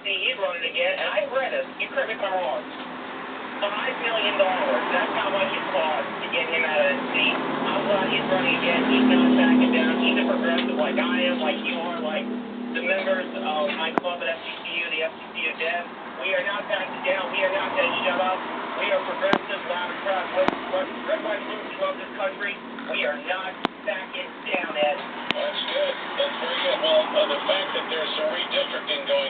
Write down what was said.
see he's running again, and I read it. You correct me if I'm wrong. $5 million. That's how much it costs to get him out of his seat. I'm glad he's running again. He's not backing down. He's a progressive like I am, like you are, like the members of my club at FCCU, the FCCU Dev. We are not backing down. We are not going to shut up. We are progressive, loud and proud. Red, white, blue, we love this country. We are not backing down, Ed. That's good. That's very good. Well, the fact that there's some redistricting going